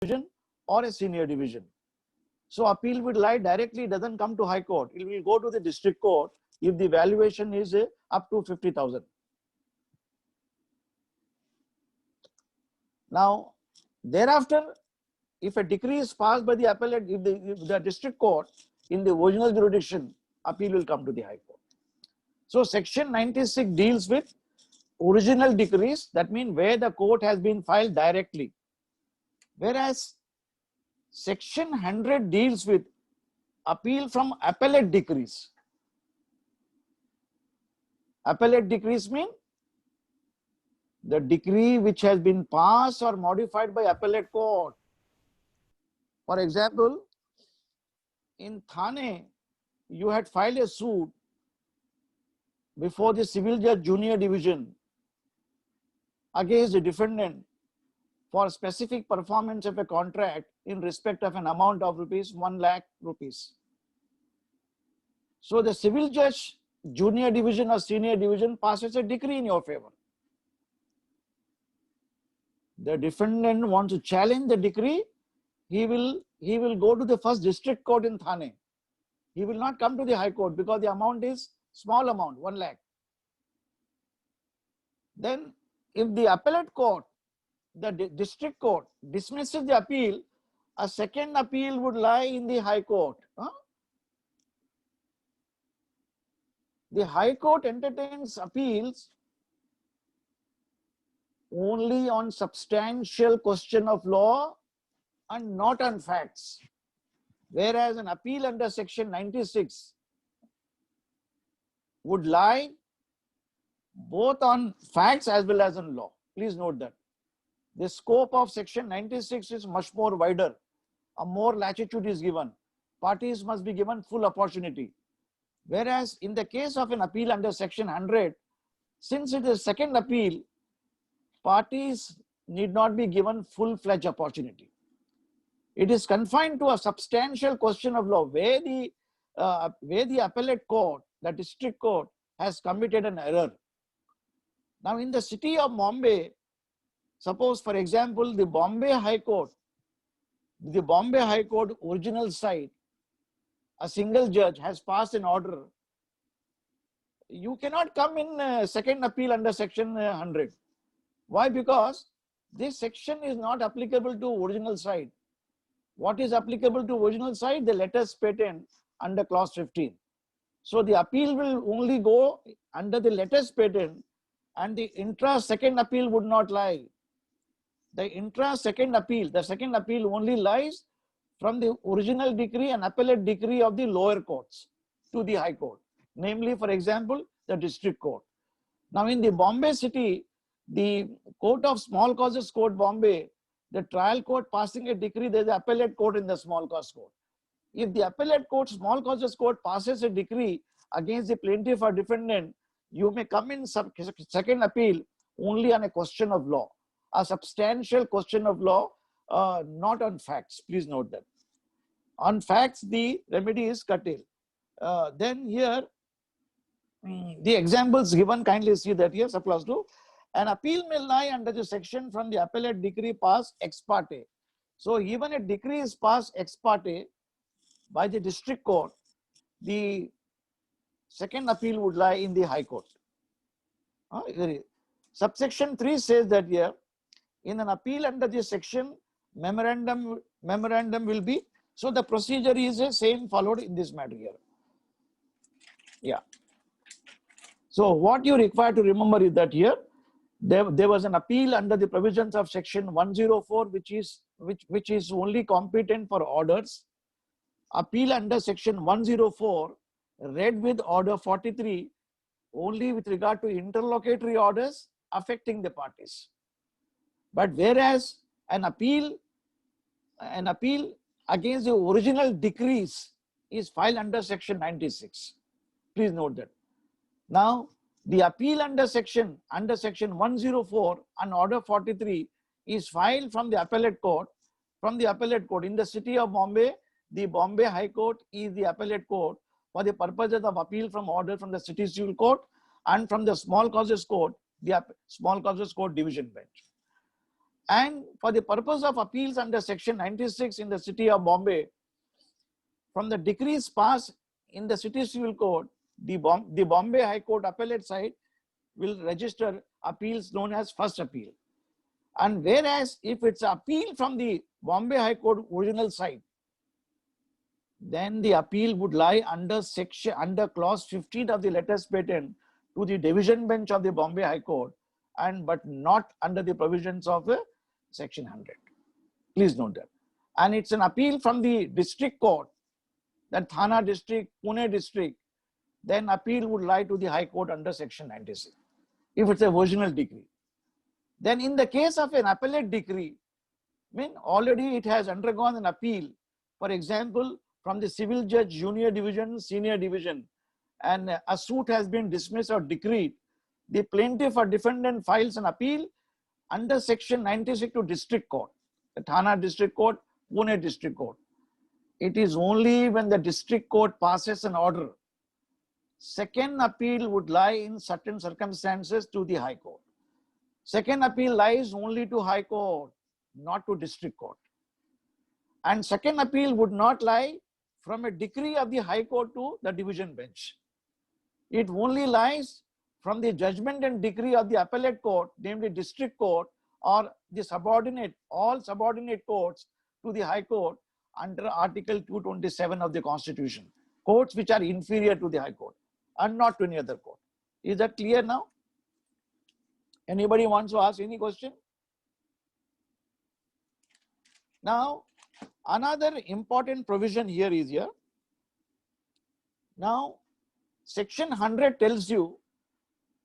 division or a senior division. So appeal will lie directly, doesn't come to High Court. It will go to the district court if the valuation is up to 50,000. Now, thereafter, if a decree is passed by the appellate, if the district court in the original jurisdiction, appeal will come to the High Court. So section 96 deals with original decrees, that means where the court has been filed directly. Whereas section 100 deals with appeal from appellate decrees. Appellate decrees mean the decree which has been passed or modified by appellate court. For example, in Thane, you had filed a suit before the civil judge junior division against the defendant for specific performance of a contract in respect of an amount of rupees 1 lakh rupees. So the civil judge junior division or senior division passes a decree in your favor. The defendant wants to challenge the decree, he will go to the first district court in Thane. He will not come to the High Court because the amount is small amount, 1 lakh. Then if the appellate court, the district court dismisses the appeal, a second appeal would lie in the High Court. The High Court entertains appeals only on substantial question of law and not on facts. Whereas an appeal under section 96 would lie both on facts as well as on law. Please note that. The scope of section 96 is much more wider. A more latitude is given. Parties must be given full opportunity. Whereas in the case of an appeal under section 100, since it is second appeal, parties need not be given full-fledged opportunity. It is confined to a substantial question of law where the appellate court, the district court, has committed an error. Now in the city of Bombay, suppose for example the Bombay High Court original site, a single judge has passed an order. You cannot come in second appeal under section 100. Why? Because this section is not applicable to original site. What is applicable to original site? The letters patent under clause 15. So the appeal will only go under the letters patent and the second appeal would not lie. The second appeal only lies from the original decree and appellate decree of the lower courts to the High Court. Namely, for example, the district court. Now in the Bombay city, the Court of Small Causes Court Bombay, the trial court passing a decree, there is an appellate court in the small cause court. If the appellate court, small causes court passes a decree against the plaintiff or defendant, you may come in second appeal only on a question of law, a substantial question of law, not on facts. Please note that. On facts, the remedy is curtailed. Then here, the examples given, kindly see that here, surplus to. An appeal may lie under the section from the appellate decree passed ex parte. So even a decree is passed ex parte by the district court, the second appeal would lie in the High Court. Subsection 3 says that here, in an appeal under this section, memorandum will be, so the procedure is the same followed in this matter here. Yeah. So what you require to remember is that here, there was an appeal under the provisions of section 104, which is only competent for orders. Appeal under section 104 read with order 43 only with regard to interlocutory orders affecting the parties. But whereas an appeal against the original decrees is filed under section 96. Please note that. Now, the appeal under section 104 and order 43 is filed from the appellate court. In the city of Bombay, the Bombay High Court is the appellate court for the purposes of appeal from order from the city civil court, and from the small causes court, the small causes court division bench. And for the purpose of appeals under section 96 in the city of Bombay, from the decrees passed in the city civil code, the Bombay High Court appellate side will register appeals known as first appeal. And whereas if it's appeal from the Bombay High Court original site, then the appeal would lie under clause 15 of the letters patent to the division bench of the Bombay High Court, but not under the provisions of section 100. Please note that. And it's an appeal from the district court, that Thana district, Pune district, then appeal would lie to the High Court under section 96, if it's a original decree. Then in the case of an appellate decree, already it has undergone an appeal, for example, from the civil judge, junior division, senior division, and a suit has been dismissed or decreed, the plaintiff or defendant files an appeal under section 96 to district court, the Thana district court, Pune district court. It is only when the district court passes an order, second appeal would lie in certain circumstances to the High Court. Second appeal lies only to High Court, not to district court. And second appeal would not lie from a decree of the High Court to the division bench. It only lies from the judgment and decree of the appellate court, namely district court, or the subordinate, all subordinate courts to the High Court under Article 227 of the Constitution. Courts which are inferior to the High Court and not to any other court. Is that clear now? Anybody wants to ask any question? Now, another important provision here is here. Now, section 100 tells you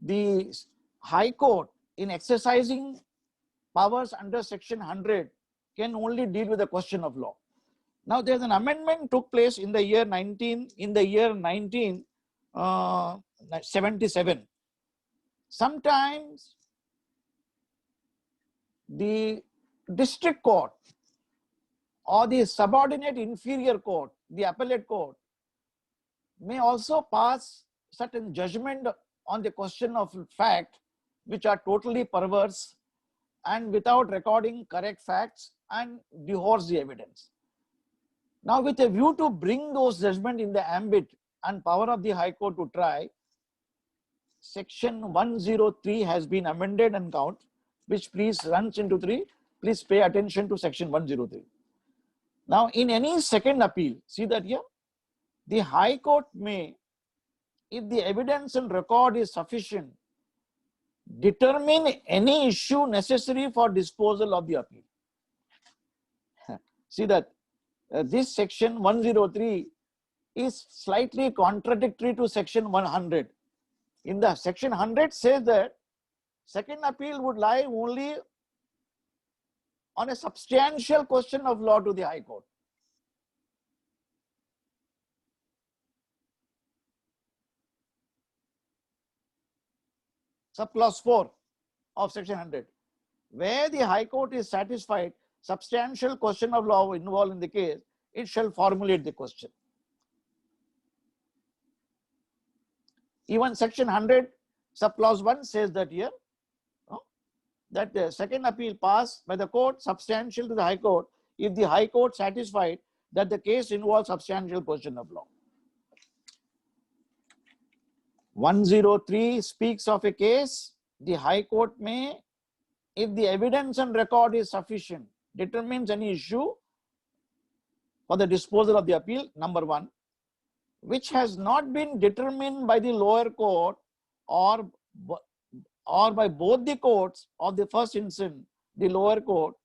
the High Court in exercising powers under section 100 can only deal with the question of law. Now, there's an amendment took place in the year 1977. Sometimes the district court or the subordinate inferior court, the appellate court, may also pass certain judgment on the question of fact which are totally perverse and without recording correct facts and dehors the evidence. Now, with a view to bring those judgments in the ambit and power of the High Court to try, section 103 has been amended and count, which please runs into 3. Please pay attention to section 103. Now, in any second appeal, see that here, the High Court may, if the evidence and record is sufficient, determine any issue necessary for disposal of the appeal. See that this section 103 is slightly contradictory to section 100. In the section 100 says that second appeal would lie only on a substantial question of law to the High Court. Subclause 4 of section 100. Where the High Court is satisfied substantial question of law involved in the case, it shall formulate the question. Even section 100 subclause 1 says that here, that the second appeal passed by the court substantial to the High Court if the High Court satisfied that the case involves substantial question of law. 103 speaks of a case, the High Court may, if the evidence and record is sufficient, determines any issue for the disposal of the appeal, number 1, which has not been determined by the lower court or by both the courts of the first instance, the lower court,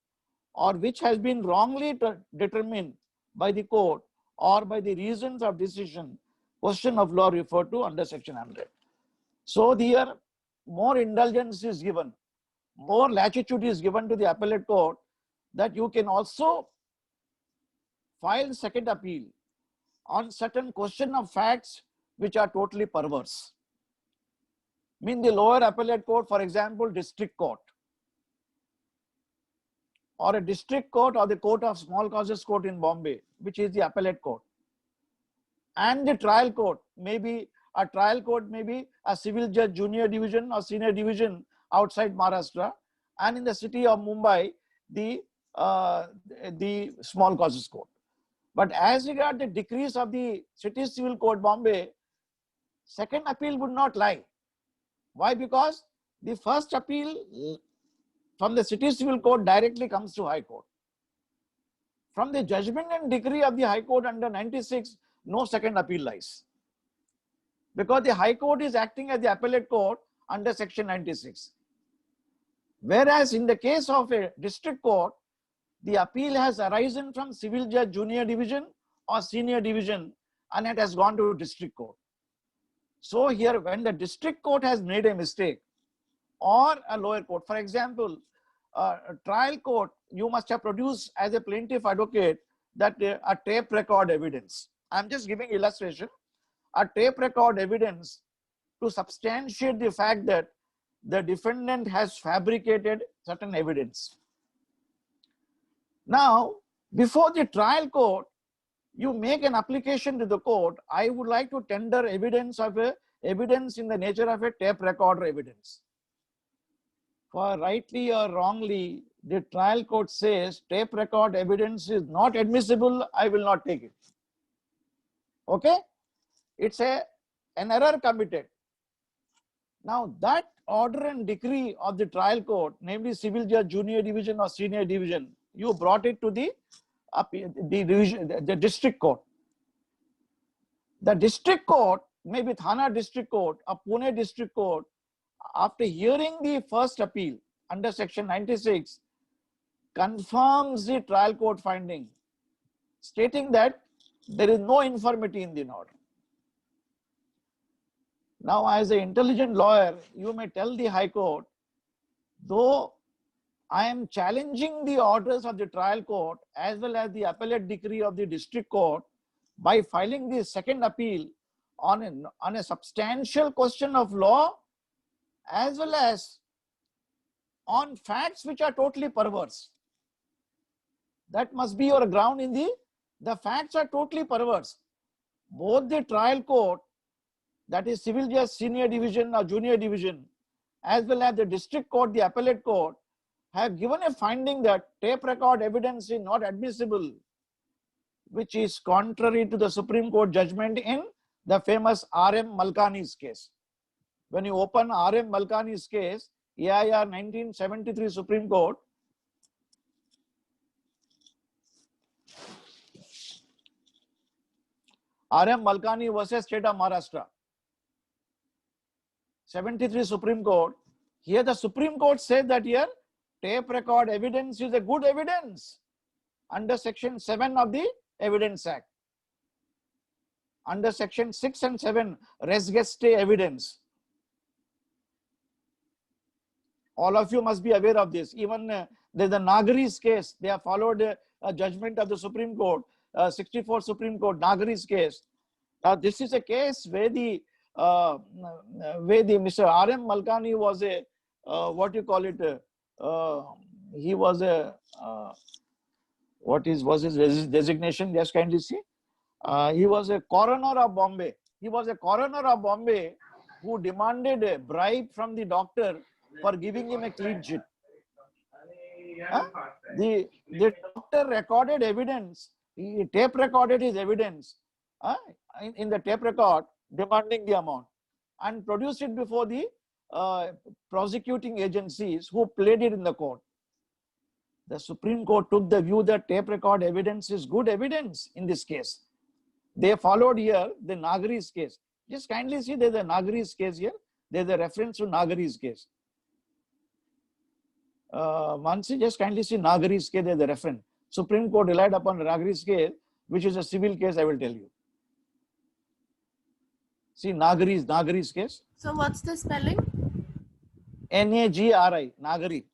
or which has been wrongly determined by the court or by the reasons of decision, question of law referred to under section 100. So here more indulgence is given, more latitude is given to the appellate court that you can also file second appeal on certain question of facts which are totally perverse. Mean the lower appellate court, for example, district court, or a district court or the court of small causes court in Bombay, which is the appellate court, and the trial court, maybe a trial court, maybe a civil judge, junior division or senior division outside Maharashtra, and in the city of Mumbai, the uh, the small causes court. But as regard the decrees of the City Civil Court, Bombay, second appeal would not lie. Why? Because the first appeal from the City Civil Court directly comes to High Court. From the judgment and decree of the High Court under 96, no second appeal lies. Because the High Court is acting as the appellate court under section 96. Whereas in the case of a district court, the appeal has arisen from civil judge junior division or senior division and it has gone to district court. So here when the district court has made a mistake or a lower court, for example, a trial court, you must have produced as a plaintiff advocate that a tape record evidence. I'm just giving illustration. A tape record evidence to substantiate the fact that the defendant has fabricated certain evidence. Now, before the trial court, you make an application to the court. I would like to tender evidence in the nature of a tape recorder evidence. For rightly or wrongly, the trial court says tape record evidence is not admissible. I will not take it. Okay, it's an error committed. Now that order and decree of the trial court, namely civil judge junior division or senior division, you brought it to the district court. The district court, maybe Thana district court or Pune district court, after hearing the first appeal under section 96, confirms the trial court finding, stating that there is no infirmity in the order. Now, as an intelligent lawyer, you may tell the High Court, though I am challenging the orders of the trial court as well as the appellate decree of the district court by filing the second appeal on a substantial question of law as well as on facts which are totally perverse. That must be your ground in the facts are totally perverse. Both the trial court, that is civil judge senior division or junior division, as well as the district court, the appellate court, have given a finding that tape record evidence is not admissible, which is contrary to the Supreme Court judgment in the famous R.M. Malkani's case. When you open R.M. Malkani's case, AIR 1973 Supreme Court, R.M. Malkani versus State of Maharashtra, 73 Supreme Court. Here the Supreme Court said that here tape record evidence is a good evidence under section 7 of the Evidence Act. Under section 6 and 7, res geste evidence. All of you must be aware of this. Even there's the Nagari's case. They have followed a judgment of the Supreme Court, 64 Supreme Court, Nagari's case. This is a case where the Mr. R.M. Malkani was a, what you call it, he was a, what was his designation? Just kindly see. He was a coroner of Bombay. He was a coroner of Bombay who demanded a bribe from the doctor for giving him a clean sheet. The doctor recorded evidence. He tape recorded his evidence in the tape record, demanding the amount, and produced it before the prosecuting agencies who played it in the court. The Supreme Court took the view that tape record evidence is good evidence in this case. They followed here the Nagari's case. Just kindly see there's a Nagari's case here. There's a reference to Nagari's case. Mansi, just kindly see Nagari's case, there's a reference. Supreme Court relied upon Nagari's case, which is a civil case, I will tell you. See Nagari's case. So what's the spelling? Nagri, Nagari.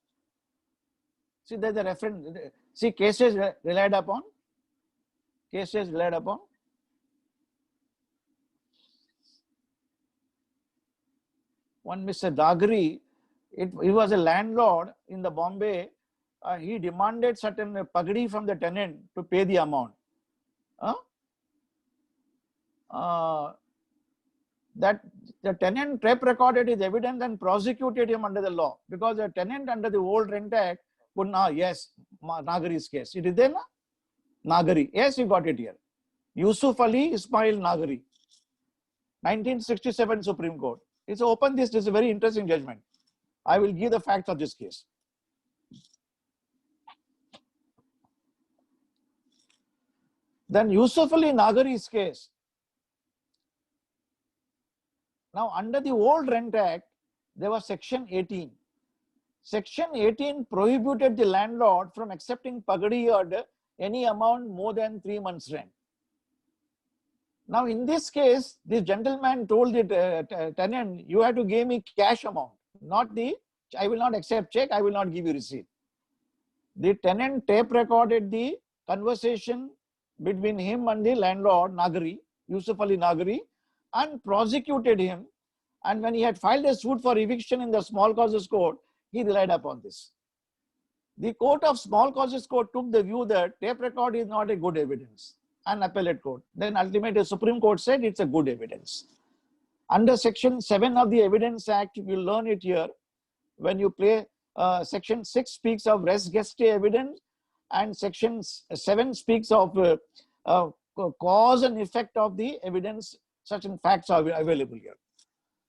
See, there's a reference. See, cases relied upon. Cases relied upon. One Mr. Nagari, he was a landlord in the Bombay. He demanded certain pagdi from the tenant to pay the amount. That the tenant tape recorded his evidence and prosecuted him under the law, because the tenant under the old Rent Act Punna, yes, Nagari's case. It is there, na? Nagari. Yes, you got it here. Yusuf Ali Ismail Nagari. 1967 Supreme Court. It's open this. This is a very interesting judgment. I will give the facts of this case. Then Yusuf Ali Nagari's case. Now, under the old Rent Act, there was Section 18. Section 18 prohibited the landlord from accepting pagadi or any amount more than 3 months' rent. Now, in this case, this gentleman told the tenant, you have to give me cash amount, not the, I will not accept check, I will not give you receipt. The tenant tape recorded the conversation between him and the landlord, Nagari, Yusuf Ali Nagari, and prosecuted him. And when he had filed a suit for eviction in the Small Causes Court, he relied upon this. The Court of Small Causes Court took the view that tape record is not a good evidence, an appellate court. Then ultimately the Supreme Court said it's a good evidence. Under Section 7 of the Evidence Act, you will learn it here. When you play, Section 6 speaks of res geste evidence, and Section 7 speaks of cause and effect of the evidence. Certain facts are available here.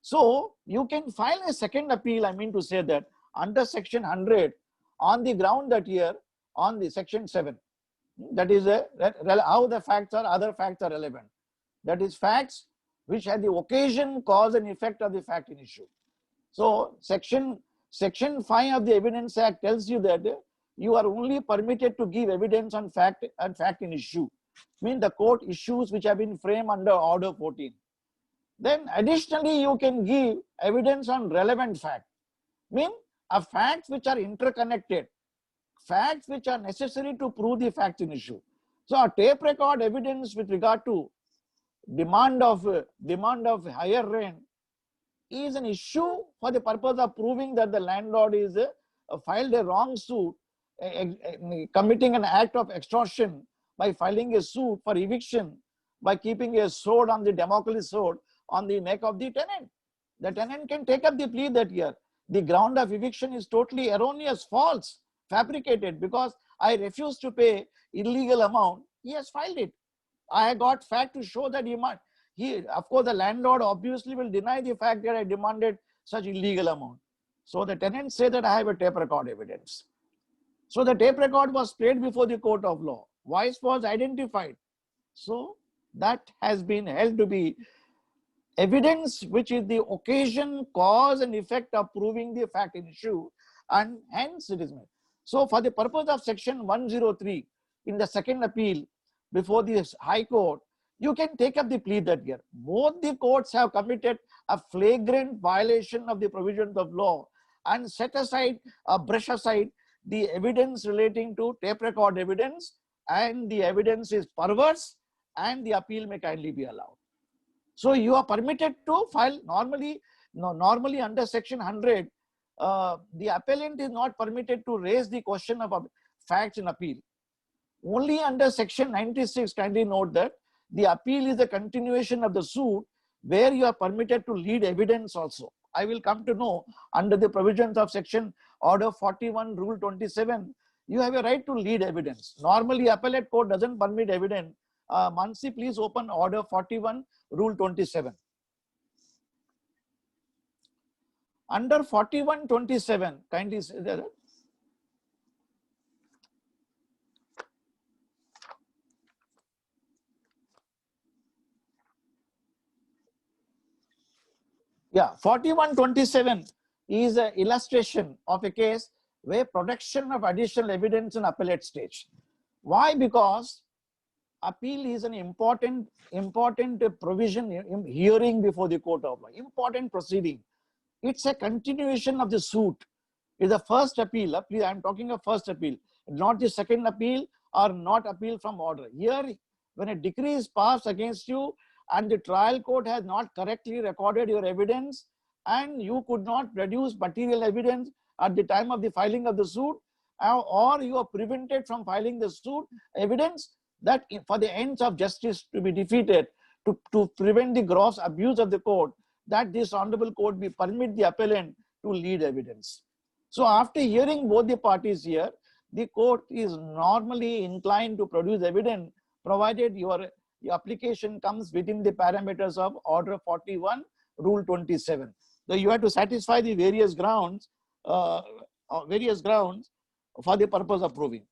So you can file a second appeal, I mean to say that, under Section 100 on the ground that here on the Section 7. That is how the facts are, other facts are relevant. That is facts which had the occasion, cause and effect of the fact in issue. So Section 5 of the Evidence Act tells you that you are only permitted to give evidence on fact and fact in issue. Mean the court issues which have been framed under Order 14. Then additionally, you can give evidence on relevant fact. Mean facts which are interconnected, facts which are necessary to prove the facts in issue. So a tape record evidence with regard to demand of higher rent is an issue for the purpose of proving that the landlord is filed a wrong suit, committing an act of extortion by filing a suit for eviction, by keeping a sword on the Damocles sword on the neck of the tenant. The tenant can take up the plea that here the ground of eviction is totally erroneous, false, fabricated, because I refuse to pay illegal amount. He has filed it. I got fact to show that of course, the landlord obviously will deny the fact that I demanded such illegal amount. So the tenant say that I have a tape record evidence. So the tape record was played before the court of law. Voice was identified. So that has been held to be evidence which is the occasion, cause and effect of proving the fact in issue, and hence it is made. So for the purpose of Section 103 in the second appeal before the High Court, you can take up the plea that here both the courts have committed a flagrant violation of the provisions of law and set aside, brush aside the evidence relating to tape record evidence, and the evidence is perverse and the appeal may kindly be allowed. So you are permitted to file normally under Section 100, the appellant is not permitted to raise the question of facts in appeal. Only under Section 96, kindly note that the appeal is a continuation of the suit where you are permitted to lead evidence also. I will come to know under the provisions of Section Order 41, Rule 27, you have a right to lead evidence. Normally, appellate court doesn't permit evidence. Mansi, please open Order 41, Rule 27. Under 4127, kindly say that. Yeah, 4127 is an illustration of a case where production of additional evidence in appellate stage. Why? Because appeal is an important provision in hearing before the court of law, important proceeding. It's a continuation of the suit. It's the first appeal. Please, I'm talking of first appeal, not the second appeal or not appeal from order. Here, when a decree is passed against you and the trial court has not correctly recorded your evidence and you could not produce material evidence at the time of the filing of the suit, or you are prevented from filing the suit, evidence that for the ends of justice to be defeated, to prevent the gross abuse of the court, that this honorable court be permit the appellant to lead evidence. So after hearing both the parties here, the court is normally inclined to produce evidence provided your application comes within the parameters of Order 41, Rule 27. So you have to satisfy the various grounds for the purpose of proving.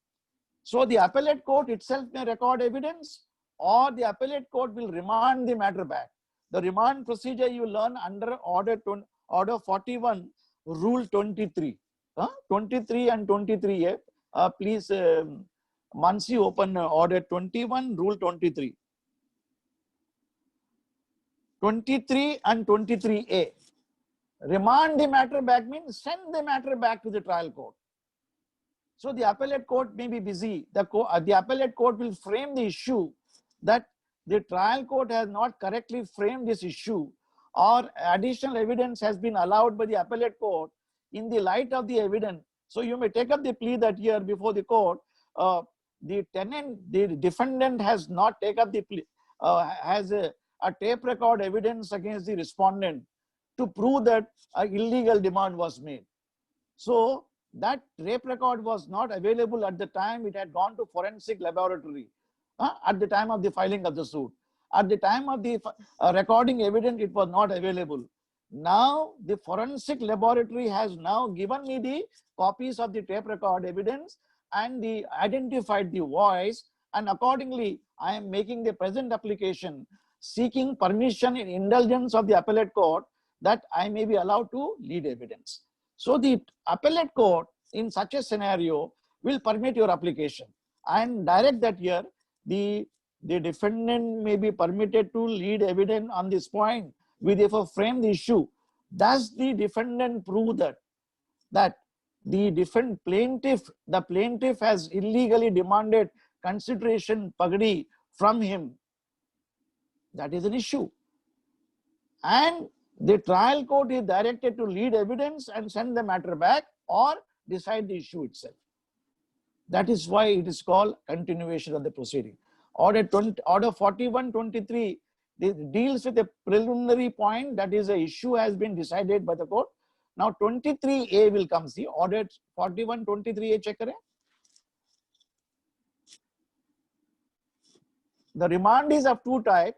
So the appellate court itself may record evidence, or the appellate court will remand the matter back. The remand procedure you learn under Order 41, Rule 23. 23 and 23A. Please, Mansi, open Order 21, Rule 23. 23 and 23A. Remand the matter back means send the matter back to the trial court. So the appellate court may be busy. The appellate court will frame the issue that the trial court has not correctly framed this issue, or additional evidence has been allowed by the appellate court in the light of the evidence. So you may take up the plea that here before the court, the defendant has not taken up the plea, has a tape record evidence against the respondent to prove that an illegal demand was made. So that tape record was not available at the time. It had gone to forensic laboratory at the time of the filing of the suit. At the time of the recording evidence, it was not available. Now the forensic laboratory has now given me the copies of the tape record evidence and the identified the voice, and accordingly I am making the present application seeking permission in indulgence of the appellate court that I may be allowed to lead evidence. So the appellate court in such a scenario will permit your application and direct that here the defendant may be permitted to lead evidence on this point. We therefore frame the issue. Does the defendant prove that the plaintiff has illegally demanded consideration pagdi from him? That is an issue. And the trial court is directed to lead evidence and send the matter back or decide the issue itself. That is why it is called continuation of the proceeding. Order 41-23 deals with a preliminary point, that is, a issue has been decided by the court. Now 23A will come. See, Order 41-23A check kare. The remand is of two types.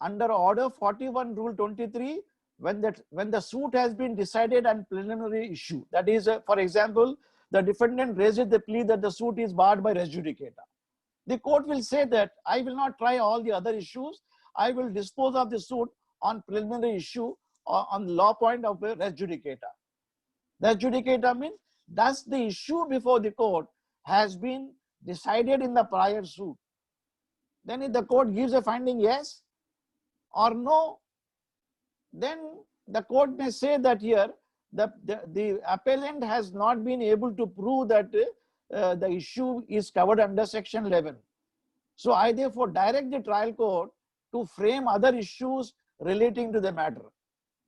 Under Order 41, Rule 23, when the suit has been decided and preliminary issue, that is, for example, the defendant raises the plea that the suit is barred by res judicata. The court will say that I will not try all the other issues. I will dispose of the suit on preliminary issue or on law point of res judicata. Res judicata means, thus the issue before the court has been decided in the prior suit. Then if the court gives a finding yes or no, then the court may say that here the appellant has not been able to prove that the issue is covered under Section 11. So I therefore direct the trial court to frame other issues relating to the matter.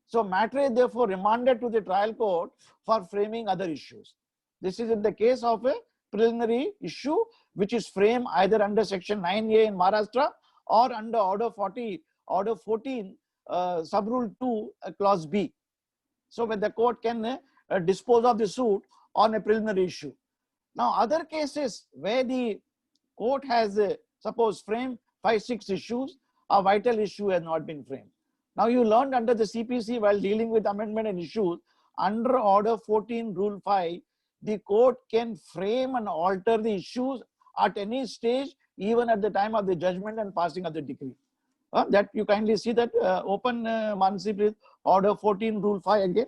So matter is therefore remanded to the trial court for framing other issues. This is in the case of a preliminary issue which is framed either under Section 9A in Maharashtra or under Order 14, Subrule 2, Clause B. So when the court can dispose of the suit on a preliminary issue. Now other cases where the court has suppose framed 5-6 issues, a vital issue has not been framed. Now you learned under the CPC while dealing with amendment and issues, under Order 14, Rule 5, the court can frame and alter the issues at any stage, even at the time of the judgment and passing of the decree. That you kindly see that, open Mansi please, Order 14, Rule 5 again.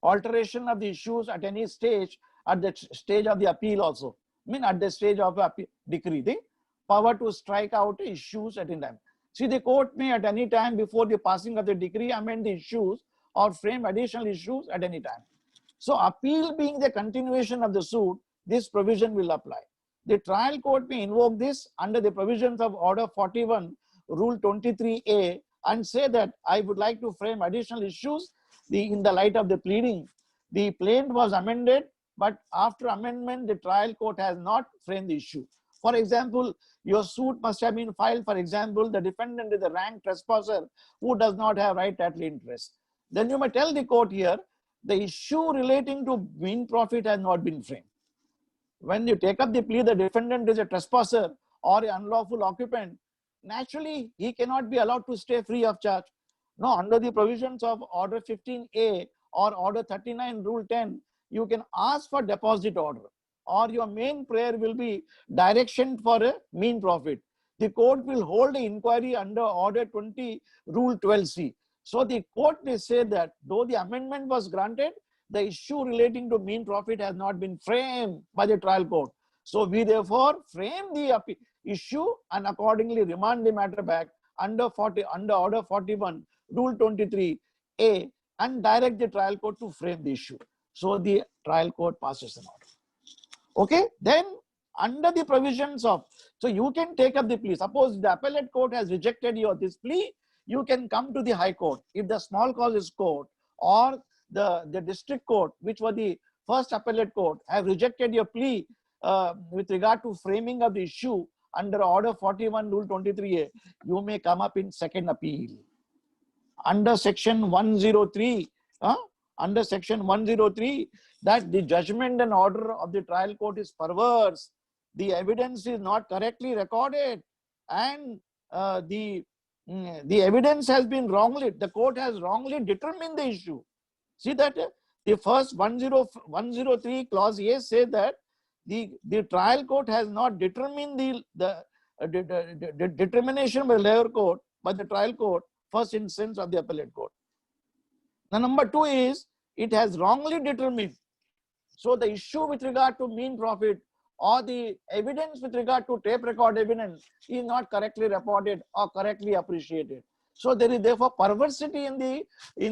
Alteration of the issues at any stage, at the stage of the appeal also. I mean at the stage of appeal decree, the power to strike out issues at any time. See, the court may at any time before the passing of the decree amend the issues or frame additional issues at any time. So appeal being the continuation of the suit, this provision will apply. The trial court may invoke this under the provisions of Order 41, Rule 23A, and say that I would like to frame additional issues in the light of the pleading. The plaint was amended, but after amendment, the trial court has not framed the issue. For example, your suit must have been filed, for example, the defendant is a ranked trespasser who does not have right title interest. Then you may tell the court here the issue relating to mean profit has not been framed. When you take up the plea, the defendant is a trespasser or an unlawful occupant, naturally he cannot be allowed to stay free of charge. No, under the provisions of Order 15A or Order 39, Rule 10, you can ask for deposit order, or your main prayer will be direction for a mean profit. The court will hold an inquiry under Order 20, Rule 12C. So the court may say that though the amendment was granted, the issue relating to mean profit has not been framed by the trial court. So we therefore frame the issue and accordingly remand the matter back under Order 41, Rule 23A, and direct the trial court to frame the issue. So the trial court passes an order. Okay, then under the provisions of, so you can take up the plea. Suppose the appellate court has rejected your this plea, you can come to the high court. If the small causes court or the district court, which was the first appellate court, have rejected your plea with regard to framing of the issue under Order 41, Rule 23A, you may come up in second appeal. Under Section 103, under Section 103, that the judgment and order of the trial court is perverse, the evidence is not correctly recorded, and the evidence has been wrongly, the court has wrongly determined the issue. See that the first 103 clause A says that the trial court has not determined the determination by the lower court, by the trial court, first instance of the appellate court. The number two is it has wrongly determined. So the issue with regard to mean profit or the evidence with regard to tape record evidence is not correctly reported or correctly appreciated. So there is therefore perversity in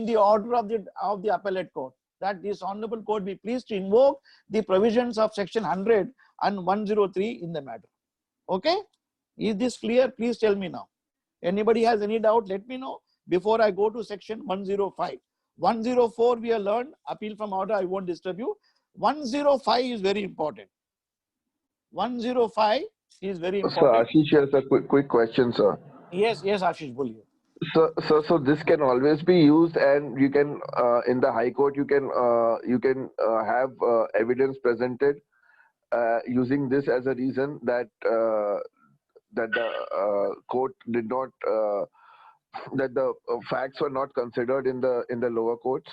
the order of the appellate court, that this honorable court be pleased to invoke the provisions of Section 100 and 103 in the matter. Okay, is this clear? Please tell me now. Anybody has any doubt, let me know before I go to Section 105. 104 we have learned, appeal from order, I won't disturb you. 105 is very important. 105 is very important. Sir, Ashish has a quick question, sir. Yes, Ashish, boliye. So this can always be used, and you can in the High Court you can have evidence presented using this as a reason that that the court did not that the facts were not considered in the lower courts.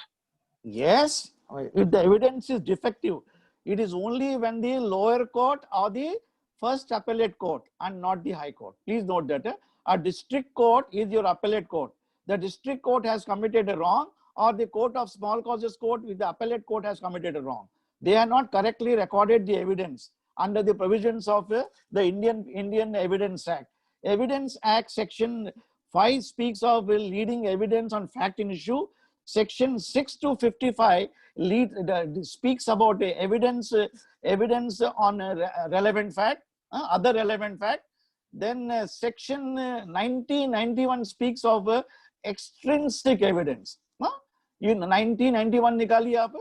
Yes, if the evidence is defective, it is only when the lower court or the first appellate court and not the High Court. Please note that a district court is your appellate court. The district court has committed a wrong, or the court of small causes court with the appellate court has committed a wrong. They have not correctly recorded the evidence under the provisions of the Indian Evidence Act. Evidence Act Section 5 speaks of leading evidence on fact in issue. Section 6 to 55 speaks about evidence on relevant fact, other relevant fact. Then Section 1991 speaks of extrinsic evidence. 1991 nikaliye aap.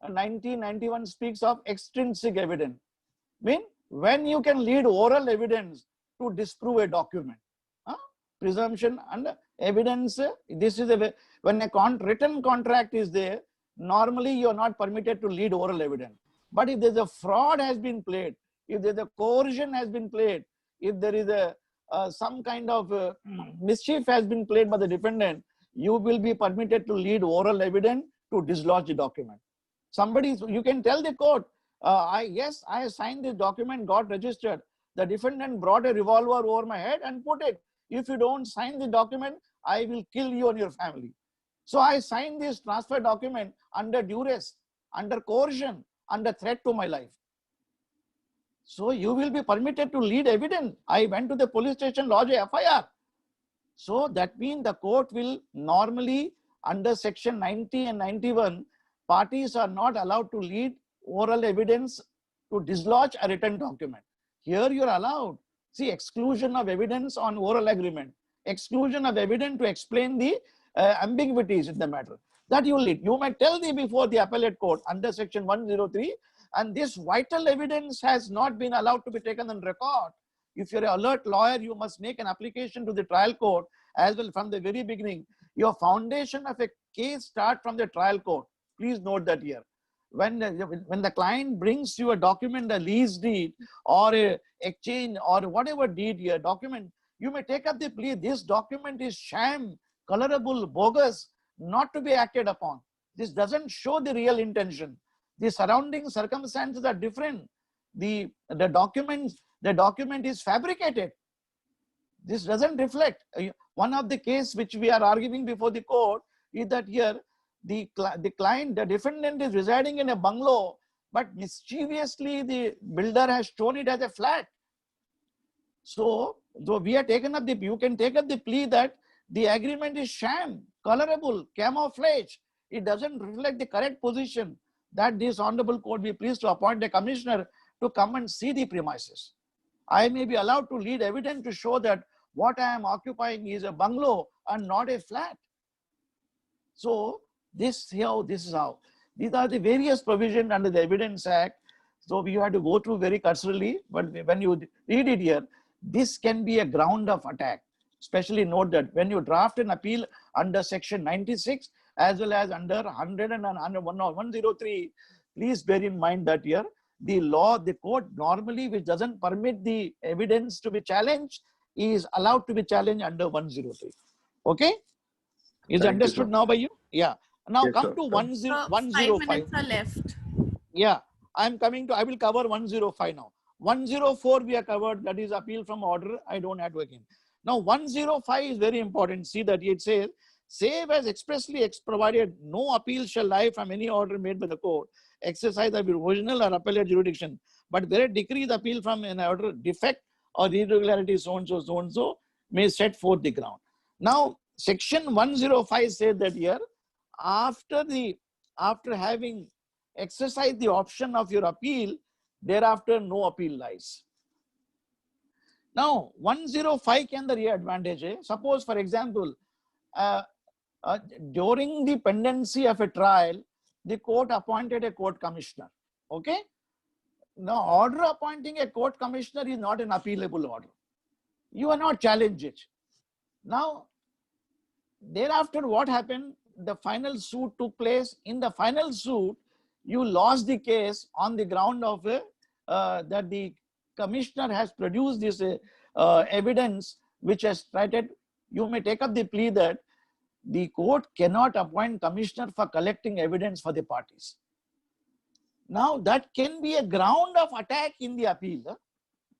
1991 speaks of extrinsic evidence. Mean when you can lead oral evidence to disprove a document. Presumption and evidence. This is when a written contract is there. Normally, you are not permitted to lead oral evidence. But if there's a fraud has been played, if there's a coercion has been played, if there is some kind of mischief has been played by the defendant, you will be permitted to lead oral evidence to dislodge the document. You can tell the court, yes, I signed this document, got registered. The defendant brought a revolver over my head and put it. If you don't sign the document, I will kill you and your family. So I signed this transfer document under duress, under coercion, under threat to my life. So you will be permitted to lead evidence. I went to the police station, lodge a FIR. So that means the court will normally, under Section 90 and 91, parties are not allowed to lead oral evidence to dislodge a written document. Here you are allowed. See, exclusion of evidence on oral agreement, exclusion of evidence to explain the ambiguities in the matter. That you lead. You may tell before the appellate court under Section 103, and this vital evidence has not been allowed to be taken on record. If you're an alert lawyer, you must make an application to the trial court as well from the very beginning. Your foundation of a case starts from the trial court Please note that here. When the client brings you a document, a lease deed or a exchange or whatever deed here, document, you may take up the plea. This document is sham, colorable, bogus, not to be acted upon. This doesn't show the real intention. The surrounding circumstances are different. The document is fabricated. This doesn't reflect. One of the case which we are arguing before the court is that here the client, the defendant is residing in a bungalow, but mischievously the builder has shown it as a flat. So we are taken up you can take up the plea that the agreement is sham, colorable, camouflage. It doesn't reflect the correct position, that this honorable court be pleased to appoint a commissioner to come and see the premises. I may be allowed to lead evidence to show that what I am occupying is a bungalow and not a flat. So this is how. These are the various provisions under the Evidence Act. So we have to go through very cursorily, but when you read it here, this can be a ground of attack. Especially note that when you draft an appeal under section 96 as well as under 100 and 103, please bear in mind that here the court normally, which doesn't permit the evidence to be challenged, is allowed to be challenged under 103. Okay? Is understood now by you? Yeah. Now Yes, come sir. to 105. 5 minutes are left. Yeah, I will cover 105 now. 104 we have covered, that is appeal from order. I don't have to again. Now 105 is very important. See that it says, save as expressly provided, no appeal shall lie from any order made by the court, exercise of original or appellate jurisdiction. But where a decree is appeal from an order, defect or irregularity so and so may set forth the ground. Now section 105 says that here, after having exercised the option of your appeal, thereafter no appeal lies. Now 105 can the real advantage. Suppose for example, during the pendency of a trial, the court appointed a court commissioner. Okay. Now order appointing a court commissioner is not an appealable order. You are not challenged it. Now thereafter what happened? The final suit took place. In the final suit, you lost the case on the ground of that the commissioner has produced this evidence which has cited. You may take up the plea that the court cannot appoint commissioner for collecting evidence for the parties. Now that can be a ground of attack in the appeal.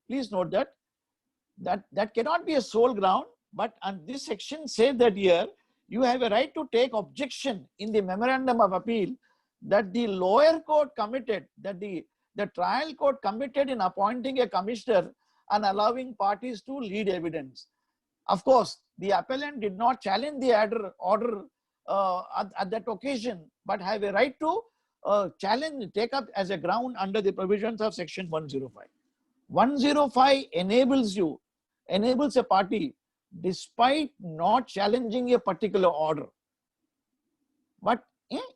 Please note that cannot be a sole ground, but on this section says that here you have a right to take objection in the memorandum of appeal that the lower court committed, that the trial court committed in appointing a commissioner and allowing parties to lead evidence. Of course, the appellant did not challenge the order at that occasion, but have a right to take up as a ground under the provisions of section 105. 105 enables a party, despite not challenging a particular order, but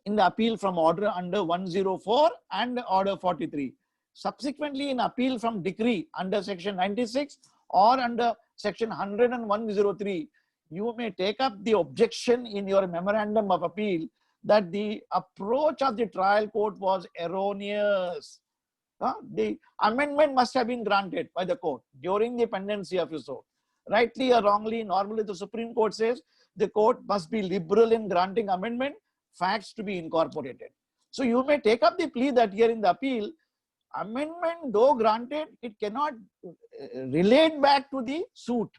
in the appeal from order under 104 and order 43. Subsequently, in appeal from decree under section 96 or under section 100 and 103, you may take up the objection in your memorandum of appeal that the approach of the trial court was erroneous. The amendment must have been granted by the court during the pendency of your suit. Rightly or wrongly, normally the Supreme Court says the court must be liberal in granting amendment, facts to be incorporated. So you may take up the plea that here in the appeal, amendment though granted, it cannot relate back to the suit.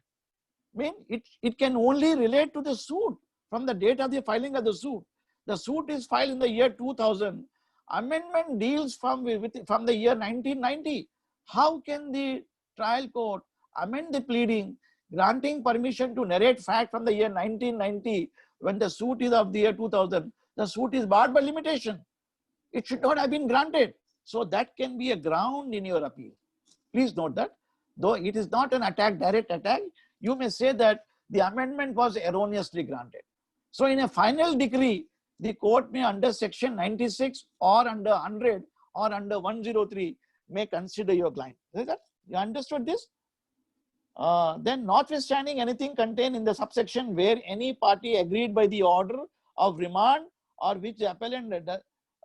I mean, it can only relate to the suit from the date of the filing of the suit. The suit is filed in the year 2000. Amendment deals from the year 1990. How can the trial court amend the pleading, granting permission to narrate fact from the year 1990 when the suit is of the year 2000? The suit is barred by limitation. It should not have been granted. So that can be a ground in your appeal. Please note that. Though it is not an attack, direct attack, you may say that the amendment was erroneously granted. So in a final decree, the court may under section 96 or under 100 or under 103 may consider your client. Is that? You understood this? Then notwithstanding anything contained in the subsection where any party agreed by the order of remand or which the appellant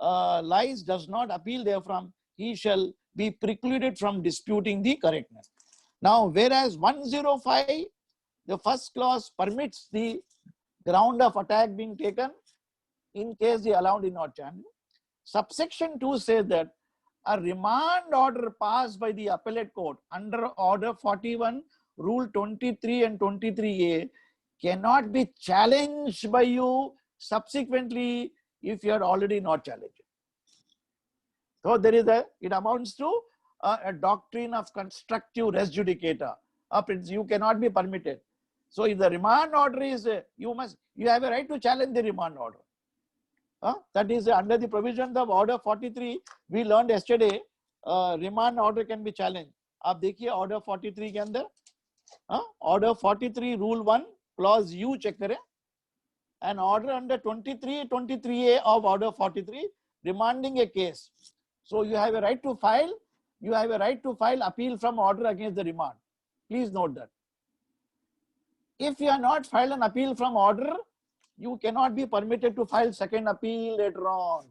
lies, does not appeal therefrom, he shall be precluded from disputing the correctness. Now, whereas 105, the first clause permits the ground of attack being taken in case the allowed is not challenged. Subsection 2 says that a remand order passed by the appellate court under order 41, rule 23 and 23A cannot be challenged by you subsequently if you are already not challenged. So there is it amounts to a doctrine of constructive res judicata. You cannot be permitted. So if the remand order is, you have a right to challenge the remand order. That is under the provisions of order 43. We learned yesterday, remand order can be challenged. आप देखिए order 43 के अंदर, order 43 rule 1 clause U check करें, an order under 23A of order 43 remanding a case. So you have a right to file. You have a right to file appeal from order against the remand. Please note that. If you are not filed an appeal from order, you cannot be permitted to file second appeal later on.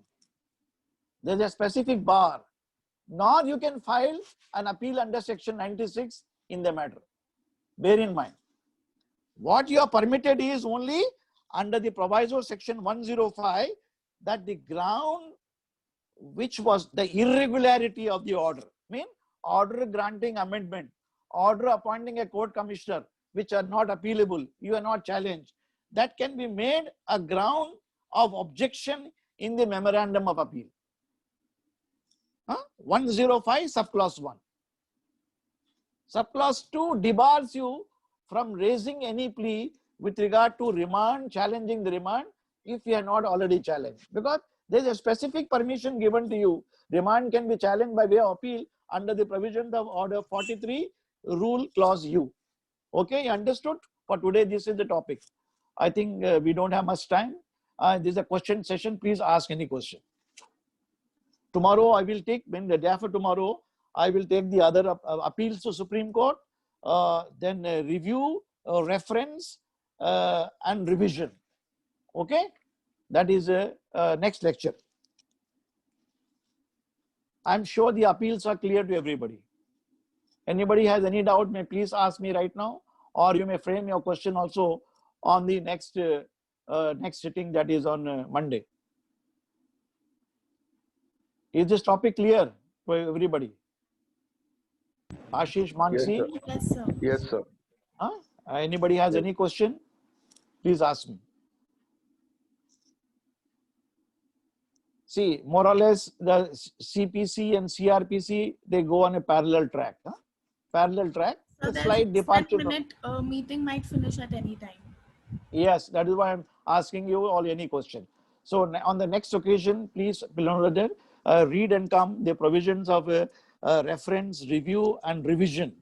There is a specific bar. Nor you can file an appeal under section 96 in the matter. Bear in mind. What you are permitted is only under the proviso section 105 that the ground which was the irregularity of the order, mean order granting amendment, order appointing a court commissioner, which are not appealable, you are not challenged, that can be made a ground of objection in the memorandum of appeal. 105 subclause 1. Subclause 2 debars you from raising any plea with regard to remand, challenging the remand, if you are not already challenged. Because there is a specific permission given to you. Remand can be challenged by way of appeal under the provisions of order 43, rule clause U. Okay, you understood? For today, this is the topic. I think we don't have much time. This is a question session. Please ask any question. Tomorrow, I will take, when the day after tomorrow, I will take the other appeals to Supreme Court, then review, reference, and revision. Okay, that is next lecture. I'm sure the appeals are clear to everybody. Anybody has any doubt, may please ask me right now, or you may frame your question also on the next next sitting, that is on Monday. Is this topic clear for everybody? Ashish, Mansi? Yes, sir. Yes, sir. Anybody has any question? Please ask me. See, more or less, the CPC and CRPC, they go on a parallel track. Parallel track, So a slight departure. 10-minute meeting might finish at any time. Yes, that is why I'm asking you all any question. So on the next occasion, please, read and come the provisions of reference, review, and revision.